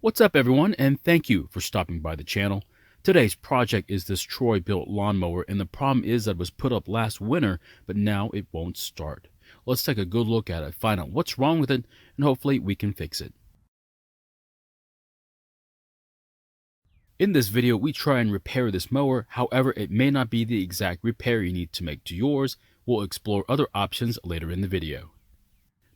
What's up everyone, and thank you for stopping by the channel. Today's project is this Troybilt lawnmower, and the problem is that it was put up last winter, but now it won't start. Let's take a good look at it, find out what's wrong with it, and hopefully we can fix it. In this video, we try and repair this mower. However, it may not be the exact repair you need to make to yours. We'll explore other options later in the video.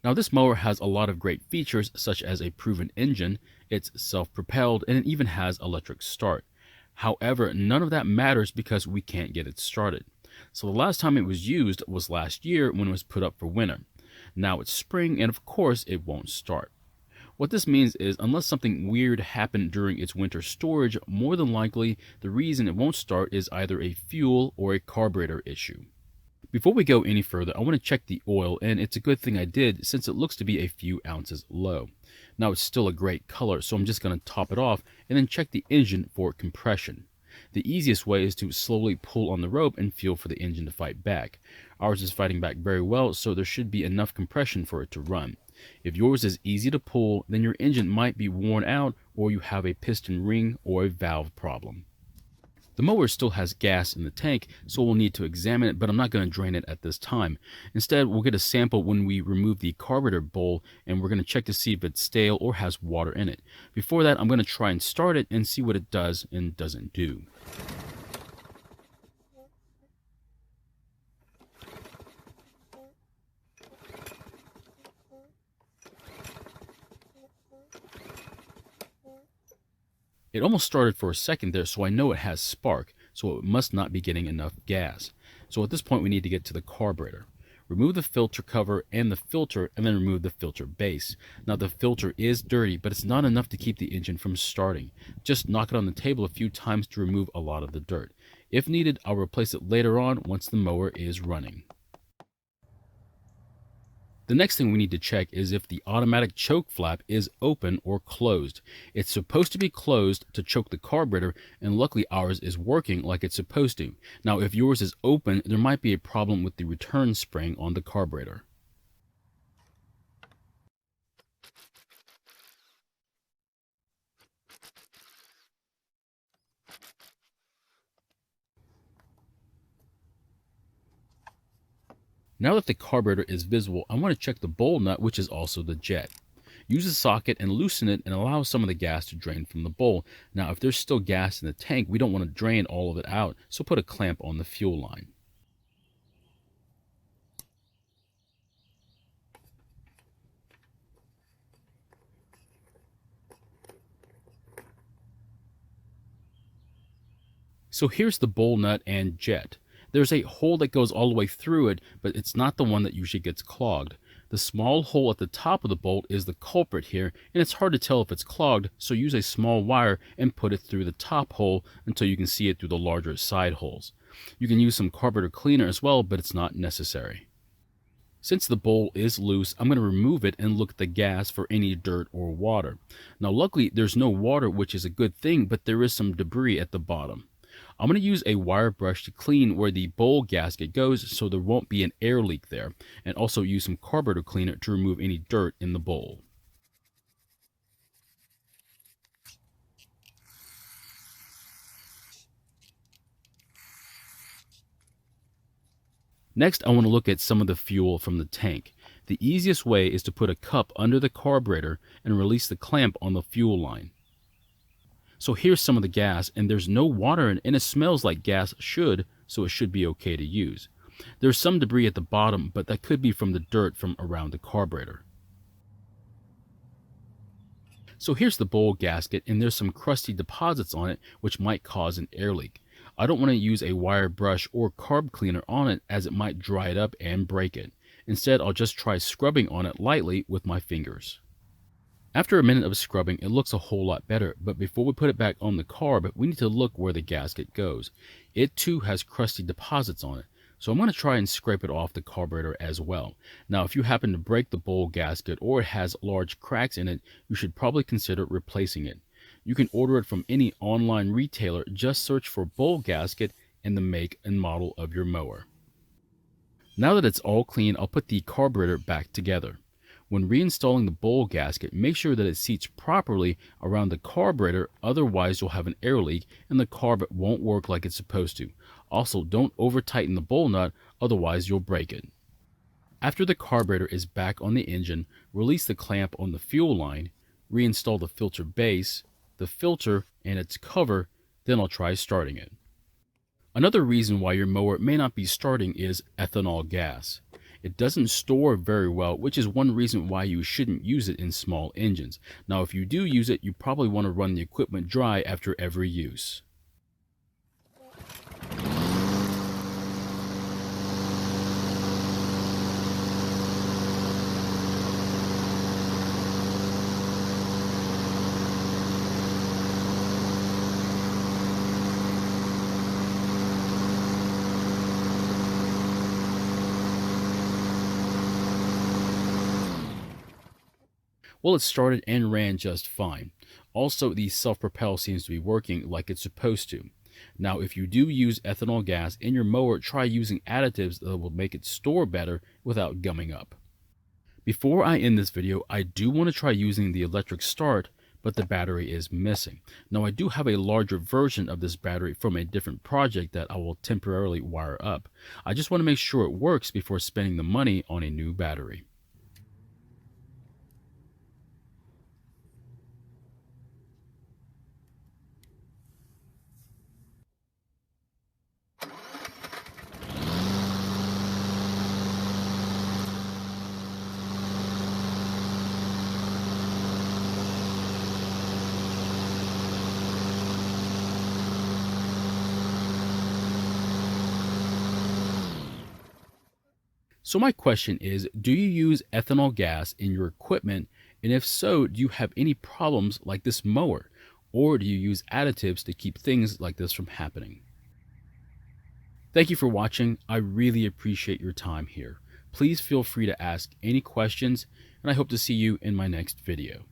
Now this mower has a lot of great features such as a proven engine, it's self-propelled, and it even has electric start. However, none of that matters because we can't get it started. So the last time it was used was last year when it was put up for winter. Now it's spring and of course it won't start. What this means is unless something weird happened during its winter storage, more than likely the reason it won't start is either a fuel or a carburetor issue. Before we go any further, I want to check the oil, and it's a good thing I did since it looks to be a few ounces low. Now it's still a great color, so I'm just going to top it off and then check the engine for compression. The easiest way is to slowly pull on the rope and feel for the engine to fight back. Ours is fighting back very well, so there should be enough compression for it to run. If yours is easy to pull, then your engine might be worn out or you have a piston ring or a valve problem. The mower still has gas in the tank, so we'll need to examine it, but I'm not going to drain it at this time. Instead, we'll get a sample when we remove the carburetor bowl, and we're going to check to see if it's stale or has water in it. Before that, I'm going to try and start it and see what it does and doesn't do. It almost started for a second there, so I know it has spark, so it must not be getting enough gas. So at this point we need to get to the carburetor. Remove the filter cover and the filter, and then remove the filter base. Now the filter is dirty, but it's not enough to keep the engine from starting. Just knock it on the table a few times to remove a lot of the dirt. If needed, I'll replace it later on once the mower is running. The next thing we need to check is if the automatic choke flap is open or closed. It's supposed to be closed to choke the carburetor, and luckily ours is working like it's supposed to. Now if yours is open, there might be a problem with the return spring on the carburetor. Now that the carburetor is visible, I want to check the bowl nut, which is also the jet. Use a socket and loosen it and allow some of the gas to drain from the bowl. Now if there's still gas in the tank, we don't want to drain all of it out, so put a clamp on the fuel line. So here's the bowl nut and jet. There's a hole that goes all the way through it, but it's not the one that usually gets clogged. The small hole at the top of the bolt is the culprit here, and it's hard to tell if it's clogged, so use a small wire and put it through the top hole until you can see it through the larger side holes. You can use some carburetor cleaner as well, but it's not necessary. Since the bowl is loose, I'm going to remove it and look at the gas for any dirt or water. Now luckily there's no water, which is a good thing, but there is some debris at the bottom. I'm going to use a wire brush to clean where the bowl gasket goes so there won't be an air leak there, and also use some carburetor cleaner to remove any dirt in the bowl. Next, I want to look at some of the fuel from the tank. The easiest way is to put a cup under the carburetor and release the clamp on the fuel line. So here's some of the gas, and there's no water in it, and it smells like gas should, so it should be okay to use. There's some debris at the bottom, but that could be from the dirt from around the carburetor. So here's the bowl gasket, and there's some crusty deposits on it, which might cause an air leak. I don't want to use a wire brush or carb cleaner on it as it might dry it up and break it. Instead, I'll just try scrubbing on it lightly with my fingers. After a minute of scrubbing, it looks a whole lot better, but before we put it back on the carb, we need to look where the gasket goes. It too has crusty deposits on it, so I'm going to try and scrape it off the carburetor as well. Now if you happen to break the bowl gasket or it has large cracks in it, you should probably consider replacing it. You can order it from any online retailer, just search for bowl gasket and the make and model of your mower. Now that it's all clean, I'll put the carburetor back together. When reinstalling the bowl gasket, make sure that it seats properly around the carburetor, otherwise you'll have an air leak and the carb won't work like it's supposed to. Also, don't over tighten the bowl nut, otherwise you'll break it. After the carburetor is back on the engine, release the clamp on the fuel line, reinstall the filter base, the filter, and its cover, then I'll try starting it. Another reason why your mower may not be starting is ethanol gas. It doesn't store very well, which is one reason why you shouldn't use it in small engines. Now, if you do use it, you probably want to run the equipment dry after every use. Well, it started and ran just fine. Also, the self-propel seems to be working like it's supposed to. Now, if you do use ethanol gas in your mower, try using additives that will make it store better without gumming up. Before I end this video, I do want to try using the electric start, but the battery is missing. Now, I do have a larger version of this battery from a different project that I will temporarily wire up. I just want to make sure it works before spending the money on a new battery. So my question is, do you use ethanol gas in your equipment? And if so, do you have any problems like this mower? Or do you use additives to keep things like this from happening? Thank you for watching. I really appreciate your time here. Please feel free to ask any questions, and I hope to see you in my next video.